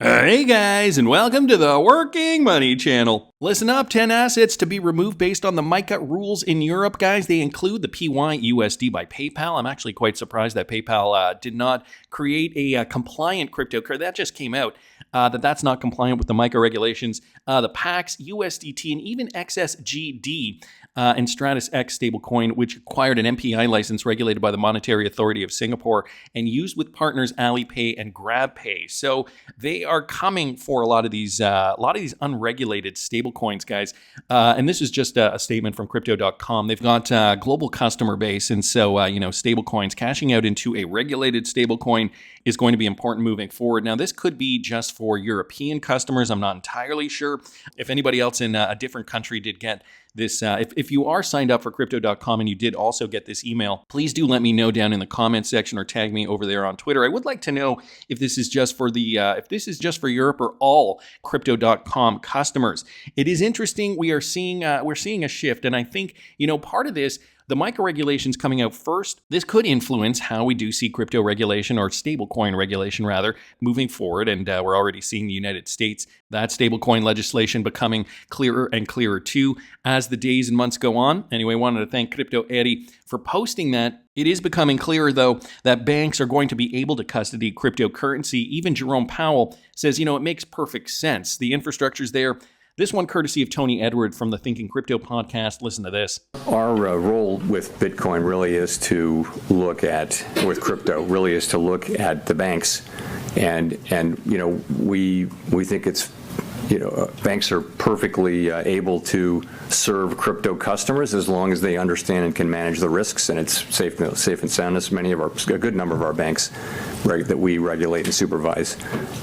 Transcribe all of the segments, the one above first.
Hey guys, and welcome to the Working Money Channel. Listen up, 10 assets to be removed based on the MiCA rules in Europe, guys. They include the PYUSD by PayPal. I'm actually quite surprised that PayPal did not create a compliant cryptocurrency. That just came out, that's not compliant with the MiCA regulations. The PAX, USDT, and even XSGD and Stratus X stablecoin, which acquired an MPI license regulated by the Monetary Authority of Singapore and used with partners Alipay and GrabPay. So they are coming for a lot of these unregulated stablecoins, guys. And this is just a statement from Crypto.com. They've got a global customer base, and so stablecoins cashing out into a regulated stablecoin is going to be important moving forward. Now, this could be just for European customers. I'm not entirely sure. If anybody else in a different country did get this, if you are signed up for Crypto.com and you did also get this email, please do let me know down in the comments section or tag me over there on Twitter. I would like to know if this is just for Europe or all Crypto.com customers. It is interesting. We're seeing a shift, and I think part of this. The MiCA regulations coming out first, this could influence how we do see crypto regulation, or stablecoin regulation rather, moving forward. And we're already seeing the United States, that stablecoin legislation becoming clearer and clearer too as the days and months go on. Anyway, I wanted to thank Crypto Eddie for posting that. It is becoming clearer, though, that banks are going to be able to custody cryptocurrency. Even Jerome Powell says, it makes perfect sense. The infrastructure's there. This one courtesy of Tony Edward from the Thinking Crypto podcast. Listen to this. Our role with Bitcoin really is to look at, with crypto, really is to look at the banks. And we think it's, banks are perfectly able to serve crypto customers as long as they understand and can manage the risks, and it's safe and sound. As a good number of our banks that we regulate and supervise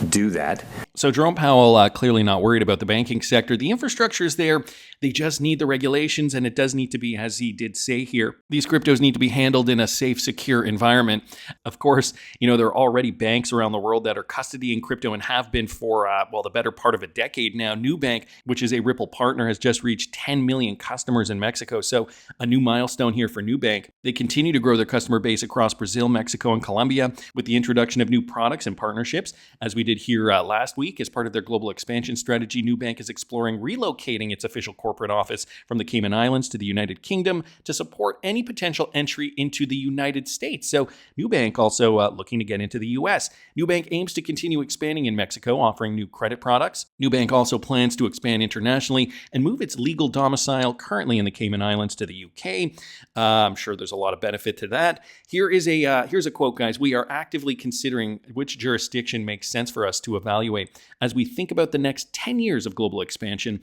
do that. So Jerome Powell clearly not worried about the banking sector. The infrastructure is there. They just need the regulations, and it does need to be, as he did say here, these cryptos need to be handled in a safe, secure environment. Of course, there are already banks around the world that are custodying crypto and have been for, the better part of a decade now. Nubank, which is a Ripple partner, has just reached 10 million customers in Mexico. So a new milestone here for Nubank. They continue to grow their customer base across Brazil, Mexico, and Colombia with the introduction of new products and partnerships. As we did here last week, as part of their global expansion strategy, Nubank is exploring relocating its official corporate office from the Cayman Islands to the United Kingdom to support any potential entry into the United States. So Nubank also looking to get into the U.S. Nubank aims to continue expanding in Mexico, offering new credit products. Nubank also plans to expand internationally and move its legal domicile currently in the Cayman Islands to the U.K. I'm sure there's a lot of benefit to that. Here's a quote, guys. "We are actively considering which jurisdiction makes sense for us to evaluate as we think about the next 10 years of global expansion,"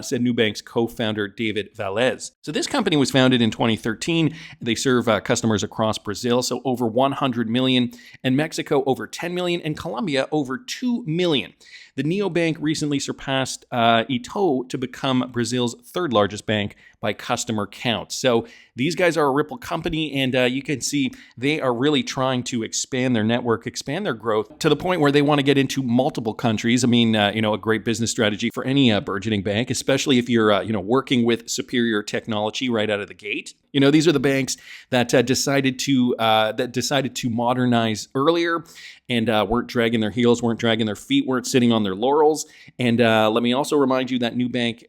said Nubank's co-founder David Valez. So this company was founded in 2013. They serve customers across Brazil, so over 100 million, and Mexico over 10 million, and Colombia over 2 million. The neobank recently surpassed Itaú to become Brazil's third largest bank by customer count. So these guys are a Ripple company, and you can see they are really trying to expand their network, expand their growth to the point where they want to get into multiple countries. I mean, a great business strategy for any burgeoning bank, especially if you're, working with superior technology right out of the gate. These are the banks that decided to modernize earlier and weren't dragging their heels, weren't dragging their feet, weren't sitting on their laurels. And let me also remind you that Nubank,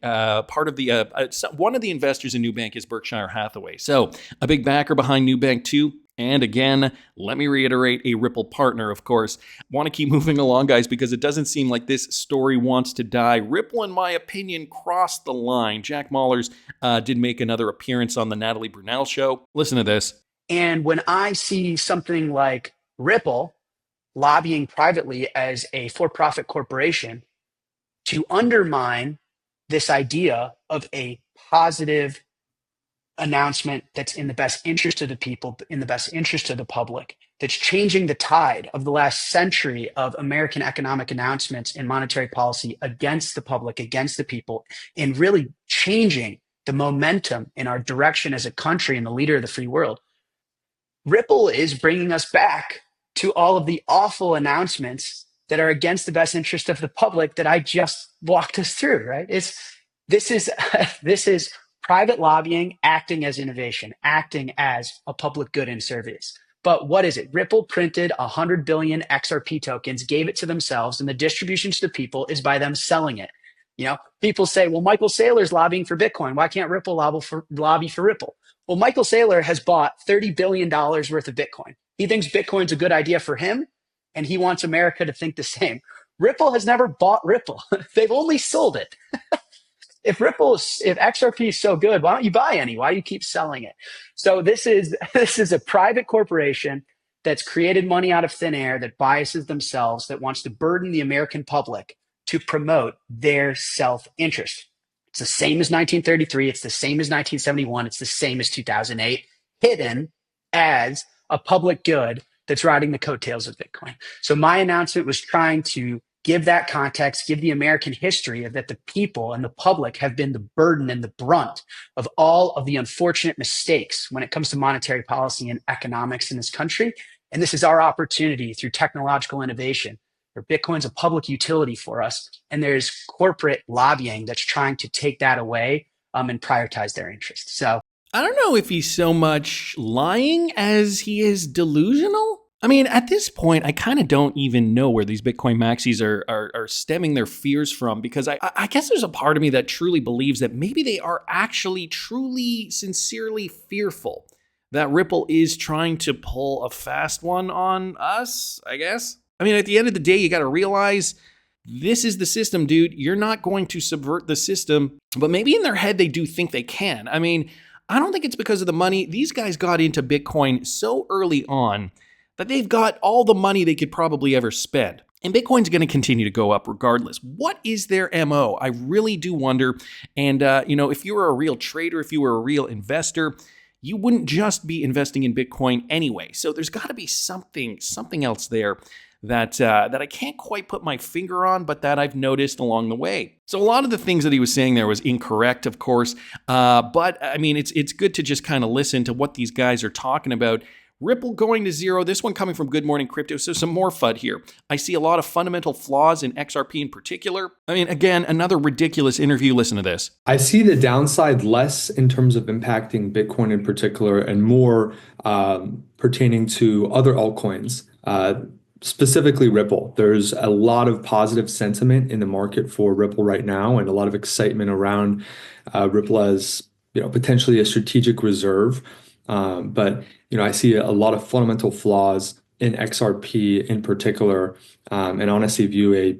one of the investors in Nubank is Berkshire Hathaway. So a big backer behind Nubank too. And again, let me reiterate, a Ripple partner, of course. Want to keep moving along, guys, because it doesn't seem like this story wants to die. Ripple, in my opinion, crossed the line. Jack Mallers did make another appearance on the Natalie Brunell show. Listen to this. And when I see something like Ripple lobbying privately as a for-profit corporation to undermine this idea of a positive announcement that's in the best interest of the people, in the best interest of the public, that's changing the tide of the last century of American economic announcements and monetary policy against the public, against the people, and really changing the momentum in our direction as a country and the leader of the free world. Ripple is bringing us back to all of the awful announcements that are against the best interest of the public that I just walked us through, right? This is private lobbying acting as innovation, acting as a public good and service. But what is it? Ripple printed 100 billion XRP tokens, gave it to themselves, and the distribution to the people is by them selling it. People say, well, Michael Saylor's lobbying for Bitcoin. Why can't Ripple lobby for Ripple? Well, Michael Saylor has bought $30 billion worth of Bitcoin. He thinks Bitcoin's a good idea for him, and he wants America to think the same. Ripple has never bought Ripple. They've only sold it. If XRP is so good, why don't you buy any? Why do you keep selling it? So this is a private corporation that's created money out of thin air, that biases themselves, that wants to burden the American public to promote their self-interest. It's the same as 1933. It's the same as 1971. It's the same as 2008, hidden as a public good that's riding the coattails of Bitcoin. So my announcement was trying to give that context, give the American history of that the people and the public have been the burden and the brunt of all of the unfortunate mistakes when it comes to monetary policy and economics in this country. And this is our opportunity through technological innovation, where Bitcoin's a public utility for us. And there's corporate lobbying that's trying to take that away and prioritize their interests. So I don't know if he's so much lying as he is delusional. I mean, at this point, I kind of don't even know where these Bitcoin maxis are stemming their fears from, because I guess there's a part of me that truly believes that maybe they are actually truly, sincerely fearful that Ripple is trying to pull a fast one on us, I guess. I mean, at the end of the day, you got to realize this is the system, dude. You're not going to subvert the system, but maybe in their head, they do think they can. I mean, I don't think it's because of the money. These guys got into Bitcoin so early on that they've got all the money they could probably ever spend. And Bitcoin's going to continue to go up regardless. What is their MO? I really do wonder. And, if you were a real trader, if you were a real investor, you wouldn't just be investing in Bitcoin anyway. So there's got to be something else there that I can't quite put my finger on, but that I've noticed along the way. So a lot of the things that he was saying there was incorrect, of course. But I mean, it's good to just kind of listen to what these guys are talking about. Ripple going to zero. This one coming from Good Morning Crypto. So some more FUD here. I see a lot of fundamental flaws in XRP in particular. I mean, again, another ridiculous interview. Listen to this. I see the downside less in terms of impacting Bitcoin in particular and more pertaining to other altcoins, specifically Ripple. There's a lot of positive sentiment in the market for Ripple right now, and a lot of excitement around Ripple as potentially a strategic reserve. But I see a lot of fundamental flaws in XRP in particular, and honestly view a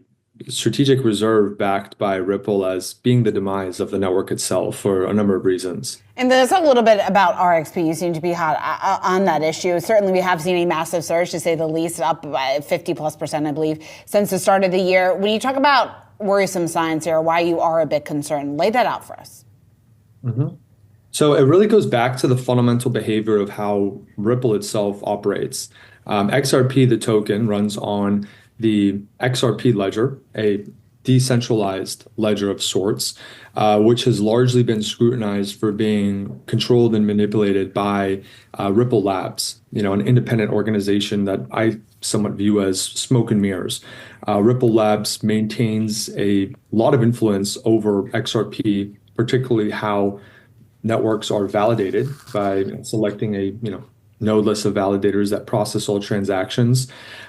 strategic reserve backed by Ripple as being the demise of the network itself for a number of reasons. And let's talk a little bit about RXP. You seem to be hot on that issue. Certainly, we have seen a massive surge, to say the least, up by 50+%, I believe, since the start of the year. When you talk about worrisome signs here, why you are a bit concerned, lay that out for us. Mm-hmm. So it really goes back to the fundamental behavior of how Ripple itself operates. XRP, the token, runs on the XRP ledger, a decentralized ledger of sorts, which has largely been scrutinized for being controlled and manipulated by Ripple Labs, an independent organization that I somewhat view as smoke and mirrors. Ripple Labs maintains a lot of influence over XRP, particularly how networks are validated by selecting a node list of validators that process all transactions.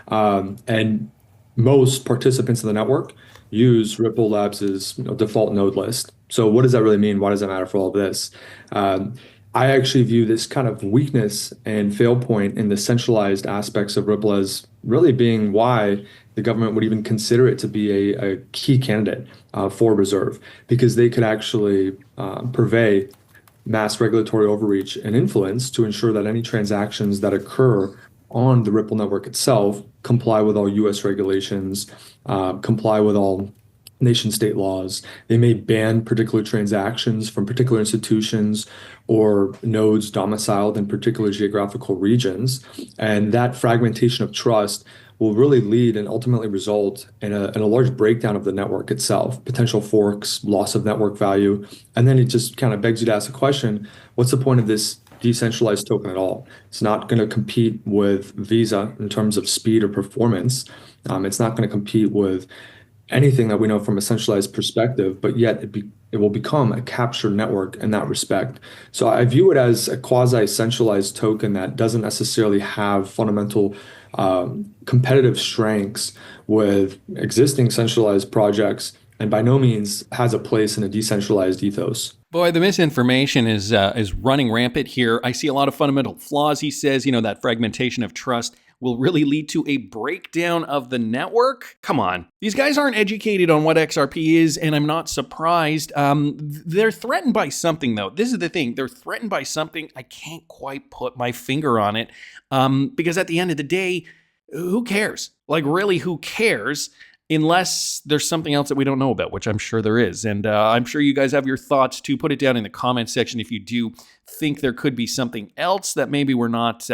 And most participants in the network use Ripple Labs' default node list. So what does that really mean? Why does it matter for all of this? I actually view this kind of weakness and fail point in the centralized aspects of Ripple as really being why the government would even consider it to be a key candidate for reserve, because they could actually purvey mass regulatory overreach and influence to ensure that any transactions that occur on the Ripple network itself comply with all U.S. regulations, comply with all nation-state laws. They may ban particular transactions from particular institutions or nodes domiciled in particular geographical regions. And that fragmentation of trust will really lead and ultimately result in a large breakdown of the network itself, potential forks, loss of network value. And then it just kind of begs you to ask the question, what's the point of this decentralized token at all? It's not going to compete with Visa in terms of speed or performance. It's not going to compete with anything that we know from a centralized perspective, but yet it will become a captured network in that respect. So I view it as a quasi-centralized token that doesn't necessarily have fundamental competitive strengths with existing centralized projects, and by no means has a place in a decentralized ethos. Boy, the misinformation is running rampant here. I see a lot of fundamental flaws, he says. That fragmentation of trust will really lead to a breakdown of the network. Come on. These guys aren't educated on what XRP is, and I'm not surprised. They're threatened by something, though. This is the thing. They're threatened by something. I can't quite put my finger on it, because at the end of the day, who cares? Like, really, who cares? Unless there's something else that we don't know about, which I'm sure there is. And I'm sure you guys have your thoughts too. Put it down in the comment section if you do think there could be something else that maybe we're not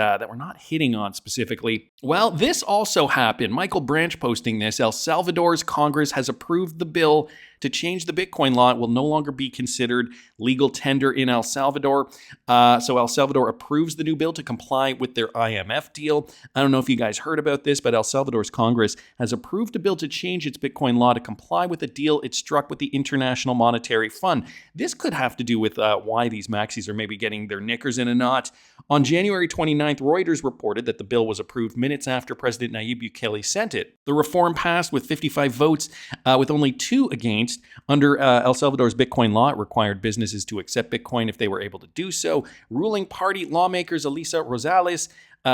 hitting on specifically. Well, this also happened. Michael Branch posting this. El Salvador's Congress has approved the bill to change the Bitcoin law. It will no longer be considered legal tender in El Salvador. So El Salvador approves the new bill to comply with their IMF deal. I don't know if you guys heard about this, but El Salvador's Congress has approved a bill to change its Bitcoin law to comply with a deal it struck with the International Monetary Fund. This could have to do with why these maxis are maybe getting their knickers in a knot. On January 29th, Reuters reported that the bill was approved minutes after President Nayib Bukele sent it. The reform passed with 55 votes, with only 2 against. Under El Salvador's Bitcoin law, it required businesses to accept Bitcoin if they were able to do so. Ruling party lawmakers Elisa Rosales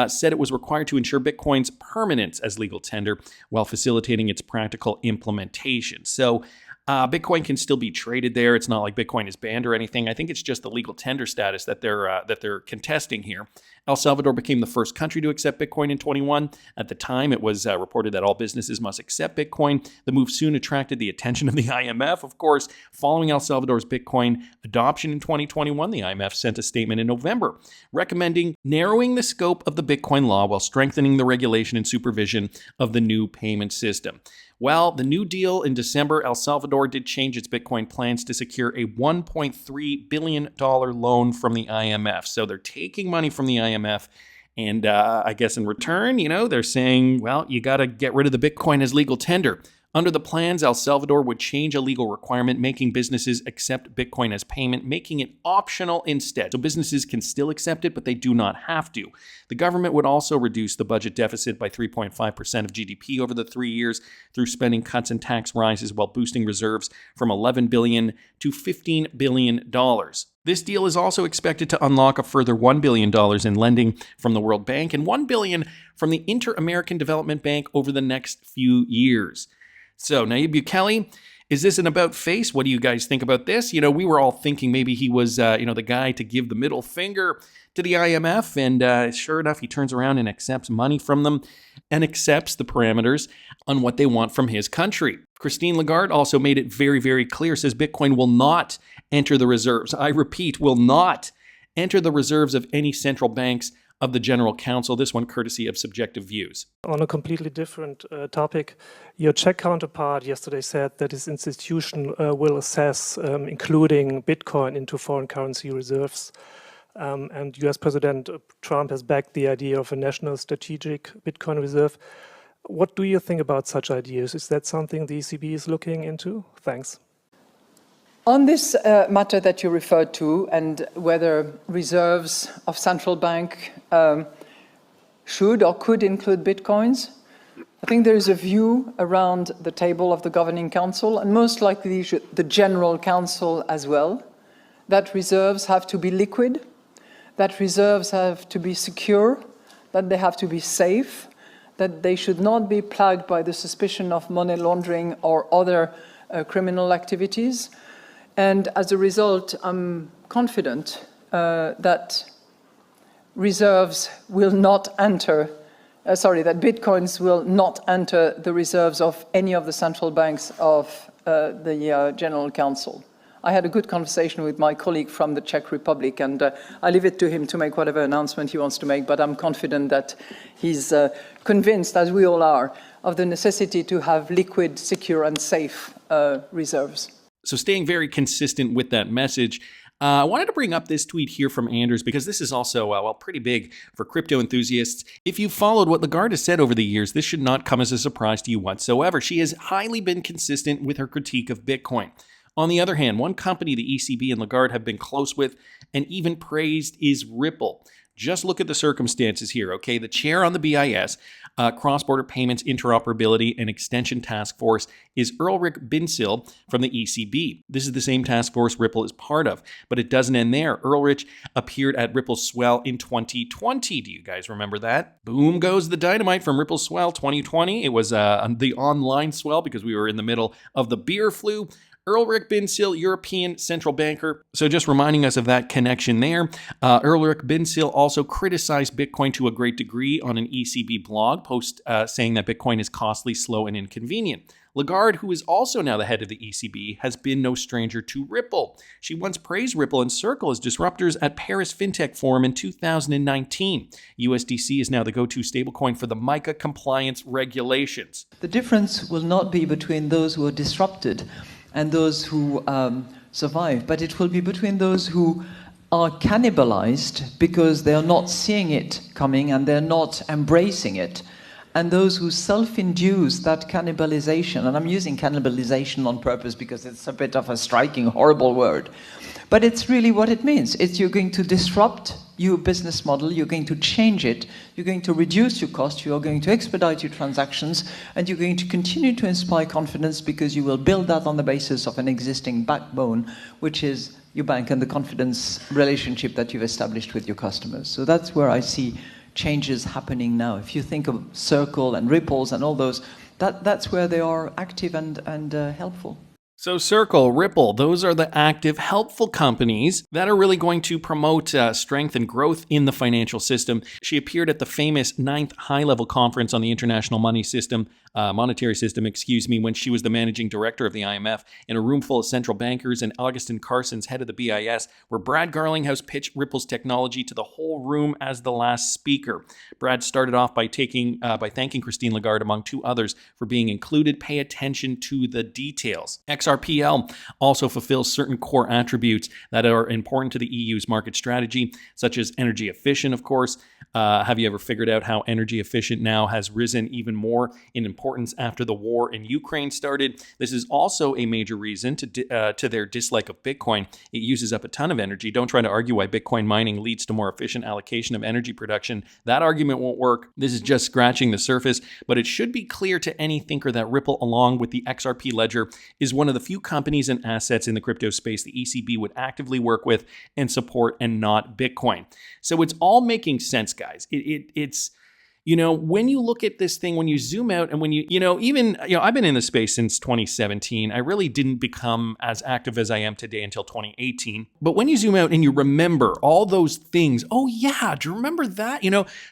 said it was required to ensure Bitcoin's permanence as legal tender while facilitating its practical implementation. So Bitcoin can still be traded there. It's not like Bitcoin is banned or anything. I think it's just the legal tender status that they're contesting here. El Salvador became the first country to accept Bitcoin in 2021. At the time, it was reported that all businesses must accept Bitcoin. The move soon attracted the attention of the IMF. Of course, following El Salvador's Bitcoin adoption in 2021, the IMF sent a statement in November recommending narrowing the scope of the Bitcoin law while strengthening the regulation and supervision of the new payment system. Well, the new deal in December, El Salvador did change its Bitcoin plans to secure a $1.3 billion loan from the IMF. So they're taking money from the IMF, and I guess in return, they're saying, well, you got to get rid of the Bitcoin as legal tender. Under the plans, El Salvador would change a legal requirement, making businesses accept Bitcoin as payment, making it optional instead. So businesses can still accept it, but they do not have to. The government would also reduce the budget deficit by 3.5% of GDP over the 3 years through spending cuts and tax rises while boosting reserves from $11 billion to $15 billion. This deal is also expected to unlock a further $1 billion in lending from the World Bank and $1 billion from the Inter-American Development Bank over the next few years. So, Nayib Bukele, is this an about face? What do you guys think about this? We were all thinking maybe he was, the guy to give the middle finger to the IMF. And sure enough, he turns around and accepts money from them and accepts the parameters on what they want from his country. Christine Lagarde also made it very, very clear, says Bitcoin will not enter the reserves. I repeat, will not enter the reserves of any central banks of the General Council, this one courtesy of Subjective Views. On a completely different topic, your Czech counterpart yesterday said that his institution will assess including Bitcoin into foreign currency reserves. And US President Trump has backed the idea of a national strategic Bitcoin reserve. What do you think about such ideas? Is that something the ECB is looking into? Thanks. On this matter that you referred to, and whether reserves of central bank should or could include bitcoins, I think there is a view around the table of the Governing Council, and most likely the General Council as well, that reserves have to be liquid, that reserves have to be secure, that they have to be safe, that they should not be plagued by the suspicion of money laundering or other criminal activities. And as a result, I'm confident that reserves will not enter, that bitcoins will not enter the reserves of any of the central banks of the General Council. I had a good conversation with my colleague from the Czech Republic, and I leave it to him to make whatever announcement he wants to make, but I'm confident that he's convinced, as we all are, of the necessity to have liquid, secure, and safe reserves. So staying very consistent with that message, I wanted to bring up this tweet here from Anders because this is also, pretty big for crypto enthusiasts. If you've followed what Lagarde has said over the years, this should not come as a surprise to you whatsoever. She has highly been consistent with her critique of Bitcoin. On the other hand, one company the ECB and Lagarde have been close with and even praised is Ripple. Just look at the circumstances here, okay? The chair on the BIS, Cross-Border Payments Interoperability and Extension Task Force, is Ulrich Binsil from the ECB. This is the same task force Ripple is part of, but it doesn't end there. Ulrich appeared at Ripple's swell in 2020. Do you guys remember that? Boom goes the dynamite from Ripple's swell 2020. It was the online swell because we were in the middle of the beer flu. Ulrich Binsil, European central banker. So just reminding us of that connection there. Ulrich Binsil also criticized Bitcoin to a great degree on an ECB blog post saying that Bitcoin is costly, slow, and inconvenient. Lagarde, who is also now the head of the ECB, has been no stranger to Ripple. She once praised Ripple and Circle as disruptors at Paris FinTech Forum in 2019. USDC is now the go-to stablecoin for the MiCA compliance regulations. The difference will not be between those who are disrupted and those who survive, but it will be between those who are cannibalized because they are not seeing it coming and they're not embracing it, and those who self-induce that cannibalization. And I'm using cannibalization on purpose because it's a bit of a striking, horrible word. But it's really what it means. It's you're going to disrupt your business model, you're going to change it, you're going to reduce your cost, you're going to expedite your transactions, and you're going to continue to inspire confidence because you will build that on the basis of an existing backbone, which is your bank and the confidence relationship that you've established with your customers. So that's where I see changes happening now. If you think of Circle and Ripples and all those, that's where they are active and helpful. So Circle, Ripple, those are the active, helpful companies that are really going to promote strength and growth in the financial system. She appeared at the famous 9th high-level conference on the international monetary system, when she was the managing director of the IMF, in a room full of central bankers, and Augustin Carson's head of the BIS, where Brad Garlinghouse pitched Ripple's technology to the whole room as the last speaker. Brad started off by thanking Christine Lagarde, among two others, for being included. Pay attention to the details. XRPL also fulfills certain core attributes that are important to the EU's market strategy, such as energy efficient, of course. Have you ever figured out how energy efficient now has risen even more in importance after the war in Ukraine started? This is also a major reason to their dislike of Bitcoin. It uses up a ton of energy. Don't try to argue why Bitcoin mining leads to more efficient allocation of energy production. That argument won't work. This is just scratching the surface, but it should be clear to any thinker that Ripple, along with the XRP ledger, is one of the few companies and assets in the crypto space the ECB would actively work with and support, and not Bitcoin. So it's all making sense, guys. It's when you look at this thing, when you zoom out, and when I've been in this space since 2017. I really didn't become as active as I am today until 2018. But when you zoom out and you remember all those things, oh yeah, do you remember that?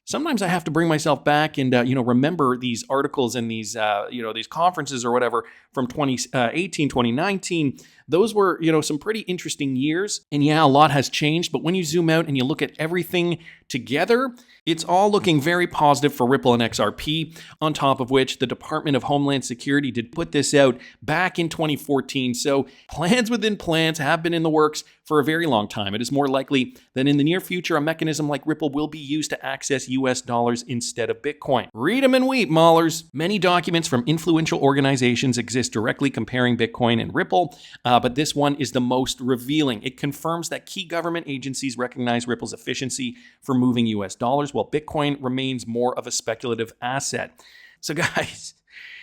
Sometimes I have to bring myself back and remember these articles and these these conferences or whatever from 2018, 2019. Those were, some pretty interesting years. And yeah, a lot has changed. But when you zoom out and you look at everything together, it's all looking very positive for Ripple and XRP, on top of which the Department of Homeland Security did put this out back in 2014. So plans within plans have been in the works for a very long time. It is more likely that in the near future, a mechanism like Ripple will be used to access US dollars instead of Bitcoin. Read them and weep, maulers. Many documents from influential organizations exist directly comparing Bitcoin and Ripple, but this one is the most revealing. It confirms that key government agencies recognize Ripple's efficiency for moving US dollars, while Bitcoin remains more of a speculative asset. So guys,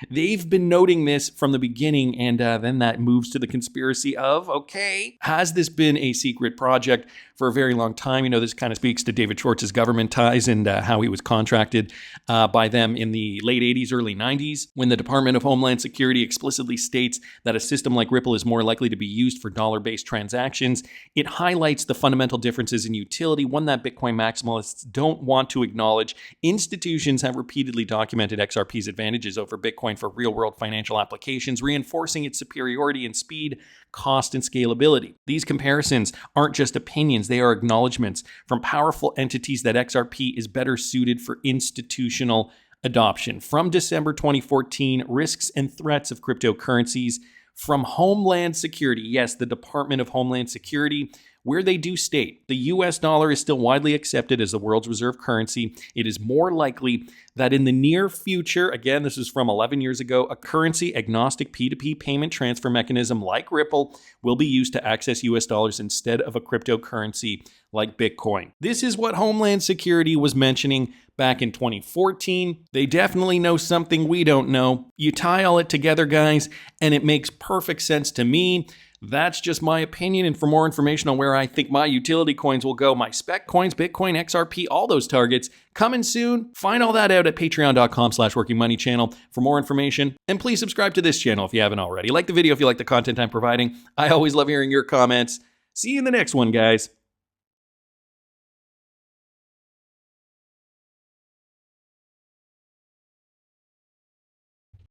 they've been noting this from the beginning, and then that moves to the conspiracy of, okay, has this been a secret project for a very long time? This kind of speaks to David Schwartz's government ties and how he was contracted by them in the late 80s, early 90s, when the Department of Homeland Security explicitly states that a system like Ripple is more likely to be used for dollar-based transactions. It highlights the fundamental differences in utility, one that Bitcoin maximalists don't want to acknowledge. Institutions have repeatedly documented XRP's advantages over Bitcoin for real-world financial applications, reinforcing its superiority in speed, cost, and scalability. These comparisons aren't just opinions, they are acknowledgments from powerful entities that XRP is better suited for institutional adoption. From December 2014, Risks and Threats of Cryptocurrencies, from Homeland Security, yes, the Department of Homeland Security, where they do state the US dollar is still widely accepted as the world's reserve currency, it is more likely that in the near future, again, this is from 11 years ago, a currency agnostic P2P payment transfer mechanism like Ripple will be used to access US dollars instead of a cryptocurrency like Bitcoin. This is what Homeland Security was mentioning back in 2014. They definitely know something we don't know. You tie all it together, guys, and it makes perfect sense to me. That's just my opinion, and for more information on where I think my utility coins will go, my spec coins, Bitcoin, XRP, all those targets, coming soon. Find all that out at patreon.com/workingmoneychannel for more information. And please subscribe to this channel if you haven't already. Like the video if you like the content I'm providing. I always love hearing your comments. See you in the next one, guys.